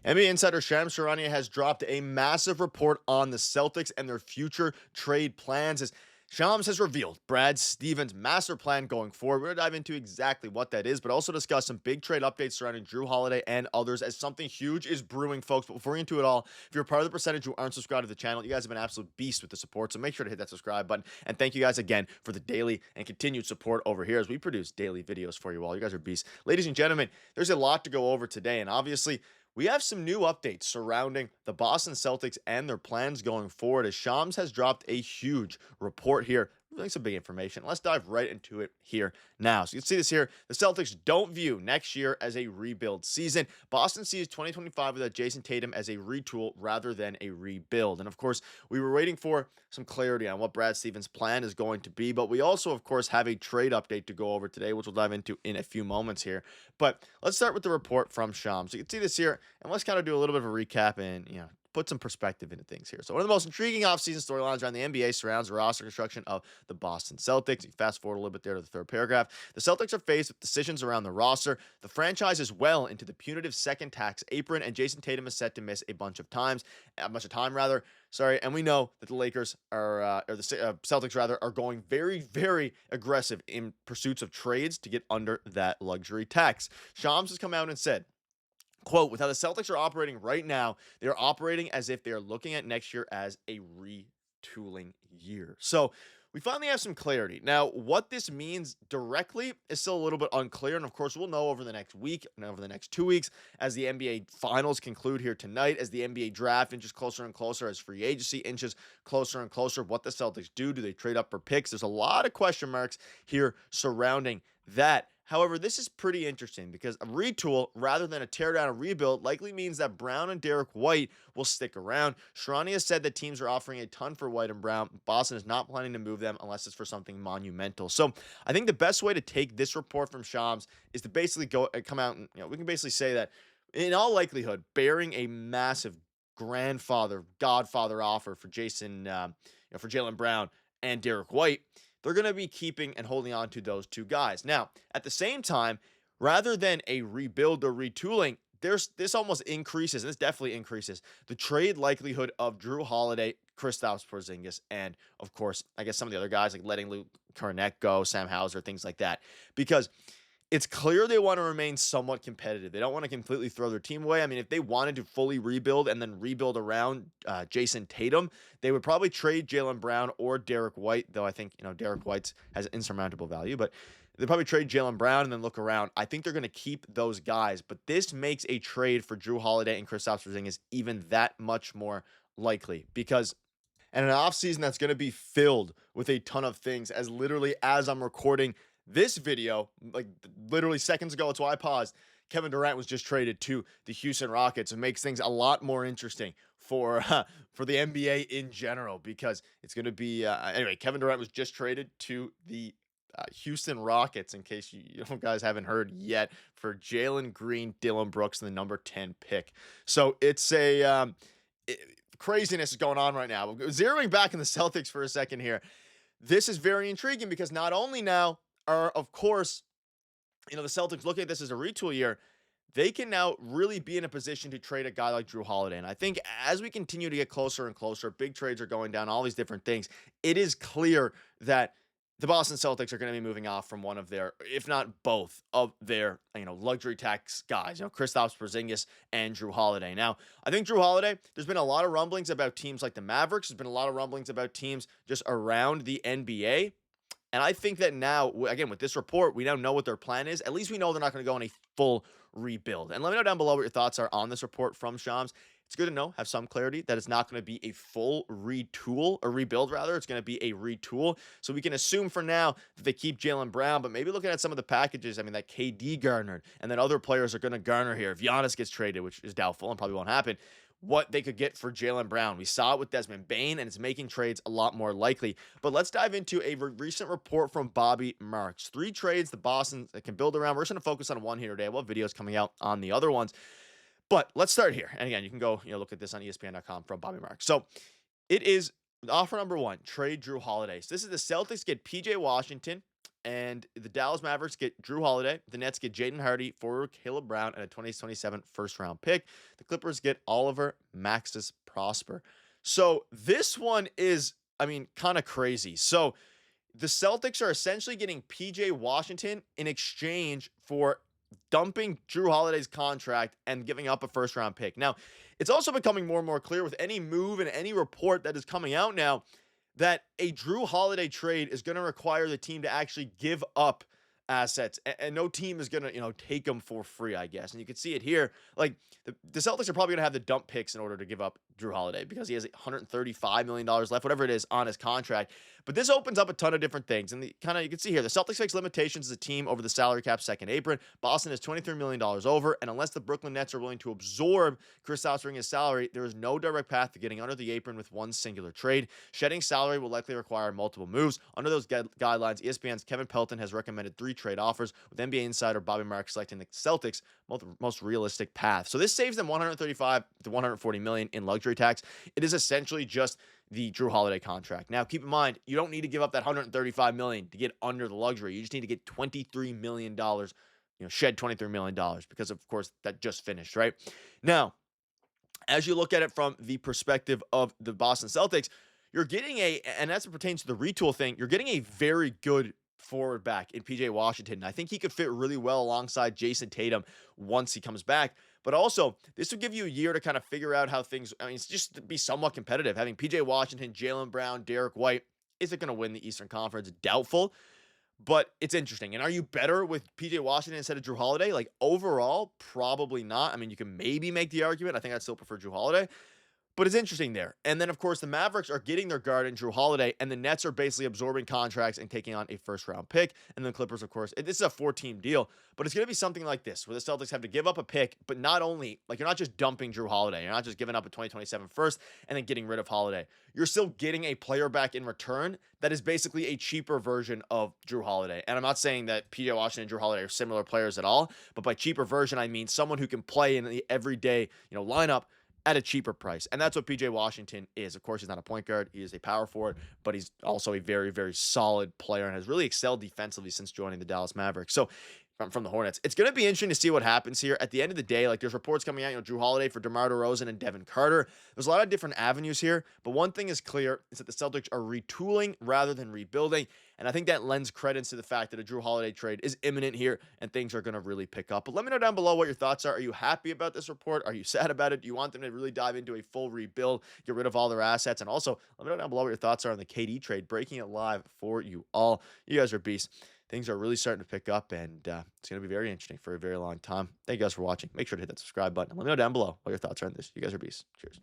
NBA insider Shams Charania has dropped a massive report on the Celtics and their future trade plans as Shams has revealed Brad Stevens' master plan going forward. We're going to dive into exactly what that is, but also discuss some big trade updates surrounding Jrue Holiday and others as something huge is brewing, folks. But before we get into it all, if you're part of the percentage who aren't subscribed to the channel, you guys have been absolute beasts with the support, so make sure to hit that subscribe button. And thank you guys again for the daily and continued support over here as we produce daily videos for you all. You guys are beasts. Ladies and gentlemen, there's a lot to go over today, and obviously, we have some new updates surrounding the Boston Celtics and their plans going forward as Shams has dropped a huge report here. Really some big information. Let's dive right into it here now. So you can see this here. The Celtics don't view next year as a rebuild season. Boston sees 2025 without Jayson Tatum as a retool rather than a rebuild. And of course, we were waiting for some clarity on what Brad Stevens' plan is going to be, but we also, of course, have a trade update to go over today, which we'll dive into in a few moments here. But let's start with the report from Shams. So you can see this here, and let's kind of do a little bit of a recap and, put some perspective into things here. So one of the most intriguing offseason storylines around the NBA surrounds the roster construction of the Boston Celtics. You fast forward a little bit there to the third paragraph. The Celtics are faced with decisions around the roster. The franchise is well into the punitive second tax apron, and Jayson Tatum is set to miss a bunch of time. And we know that the Lakers or the Celtics rather, are going very, very aggressive in pursuits of trades to get under that luxury tax. Shams has come out and said, quote, with how the Celtics are operating right now, they're operating as if they're looking at next year as a retooling year. So we finally have some clarity. Now, what this means directly is still a little bit unclear. And of course, we'll know over the next week and over the next 2 weeks as the NBA finals conclude here tonight, as the NBA draft inches closer and closer, as free agency inches closer and closer. What the Celtics do? Do they trade up for picks? There's a lot of question marks here surrounding that. However, this is pretty interesting because a retool rather than a teardown or rebuild likely means that Brown and Derrick White will stick around. Sharania has said that teams are offering a ton for White and Brown. Boston is not planning to move them unless it's for something monumental. So I think the best way to take this report from Shams is to basically come out and, we can basically say that in all likelihood, bearing a massive godfather offer for for Jaylen Brown and Derrick White, they're going to be keeping and holding on to those two guys. Now, at the same time, rather than a rebuild or retooling, this almost increases, and this definitely increases, the trade likelihood of Jrue Holiday, Kristaps Porziņģis, and, of course, I guess some of the other guys, like letting Luke Kornet go, Sam Hauser, things like that. Because it's clear they want to remain somewhat competitive. They don't want to completely throw their team away. I mean, if they wanted to fully rebuild and then rebuild around Jayson Tatum, they would probably trade Jaylen Brown or Derrick White, though I think, Derrick White has insurmountable value, but they'd probably trade Jaylen Brown and then look around. I think they're going to keep those guys, but this makes a trade for Jrue Holiday and Kristaps Porziņģis even that much more likely because and an offseason that's going to be filled with a ton of things as I'm recording this video, like literally seconds ago, it's why I paused. Kevin Durant was just traded to the Houston Rockets. It makes things a lot more interesting for the NBA in general because it's going to be anyway. Kevin Durant was just traded to the Houston Rockets, in case you guys haven't heard yet, for Jalen Green, Dylan Brooks, and the number 10 pick. So it's craziness is going on right now. Zeroing back in the Celtics for a second here, this is very intriguing because not only now are, of course, the Celtics looking at this as a retool year, they can now really be in a position to trade a guy like Jrue Holiday. And I think as we continue to get closer and closer, big trades are going down, all these different things, it is clear that the Boston Celtics are going to be moving off from one of their, if not both of their, luxury tax guys, Kristaps Porziņģis and Jrue Holiday. Now, I think Jrue Holiday, there's been a lot of rumblings about teams like the Mavericks. There's been a lot of rumblings about teams just around the NBA. And I think that now, again, with this report, we now know what their plan is. At least we know they're not going to go on a full rebuild. And let me know down below what your thoughts are on this report from Shams. It's good to have some clarity that it's not going to be a full retool, or rebuild rather. It's going to be a retool. So we can assume for now that they keep Jaylen Brown, but maybe looking at some of the packages, that KD garnered and that other players are going to garner here. If Giannis gets traded, which is doubtful and probably won't happen, what they could get for Jaylen Brown. We saw it with Desmond Bane, and it's making trades a lot more likely. But let's dive into a recent report from Bobby Marks. 3 trades the Boston can build around. We're just going to focus on one here today. We'll have videos coming out on the other ones. But let's start here. And again, you can go look at this on ESPN.com from Bobby Marks. So it is offer number 1, trade Jrue Holiday. So this is the Celtics get PJ Washington, And the Dallas Mavericks get Jrue Holiday. The Nets get Jaden Hardy, forward Caleb Brown, and a 2027 first-round pick. The Clippers get Oliver Maxis Prosper. So this one is, I mean, kind of crazy. So the Celtics are essentially getting PJ Washington in exchange for dumping Jrue Holiday's contract and giving up a first round pick. Now, it's also becoming more and more clear with any move and any report that is coming out now that a Jrue Holiday trade is going to require the team to actually give up assets, and no team is going to, take them for free, I guess. And you can see it here. Like the Celtics are probably going to have the dump picks in order to give up Jrue Holiday because he has $135 million left, whatever it is, on his contract. But this opens up a ton of different things. And you can see here, the Celtics face limitations as a team over the salary cap second apron. Boston is $23 million over. And unless the Brooklyn Nets are willing to absorb Kristaps Porziņģis' salary, there is no direct path to getting under the apron with one singular trade. Shedding salary will likely require multiple moves. Under those guidelines, ESPN's Kevin Pelton has recommended 3 trade offers, with NBA insider Bobby Marks selecting the Celtics' most realistic path. So this saves them $135 to $140 million in luxury tax. It is essentially just the Jrue Holiday contract. Now, keep in mind, you don't need to give up that $135 million to get under the luxury. You just need to get $23 million, shed $23 million because, of course, that just finished, right? Now, as you look at it from the perspective of the Boston Celtics, you're getting and as it pertains to the retool thing, you're getting a very good forward back in PJ Washington. I think he could fit really well alongside Jayson Tatum once he comes back. But also, this would give you a year to kind of figure out how things, it's just to be somewhat competitive. Having PJ Washington, Jaylen Brown, Derrick White, is it going to win the Eastern Conference? Doubtful, but it's interesting. And are you better with PJ Washington instead of Jrue Holiday? Like overall, probably not. I mean, you can maybe make the argument. I think I'd still prefer Jrue Holiday. But it's interesting there. And then, of course, the Mavericks are getting their guard in Jrue Holiday, and the Nets are basically absorbing contracts and taking on a first-round pick. And then the Clippers, of course, this is a 4-team deal, but it's going to be something like this, where the Celtics have to give up a pick, but not only, you're not just dumping Jrue Holiday. You're not just giving up a 2027 first and then getting rid of Holiday. You're still getting a player back in return that is basically a cheaper version of Jrue Holiday. And I'm not saying that PJ Washington and Jrue Holiday are similar players at all, but by cheaper version, I mean someone who can play in the everyday, lineup at a cheaper price. And that's what PJ Washington is. Of course, he's not a point guard. He is a power forward, but he's also a very, very solid player and has really excelled defensively since joining the Dallas Mavericks. So from the Hornets, it's going to be interesting to see what happens here. At the end of the day, there's reports coming out, Jrue Holiday for DeMar DeRozan and Devin Carter. There's a lot of different avenues here, but one thing is clear is that the Celtics are retooling rather than rebuilding. And I think that lends credence to the fact that a Jrue Holiday trade is imminent here and things are going to really pick up. But let me know down below what your thoughts are. Are you happy about this report? Are you sad about it? Do you want them to really dive into a full rebuild, get rid of all their assets? And also, let me know down below what your thoughts are on the KD trade, breaking it live for you all. You guys are beasts. Things are really starting to pick up, and it's going to be very interesting for a very long time. Thank you guys for watching. Make sure to hit that subscribe button. Let me know down below what your thoughts are on this. You guys are beasts. Cheers.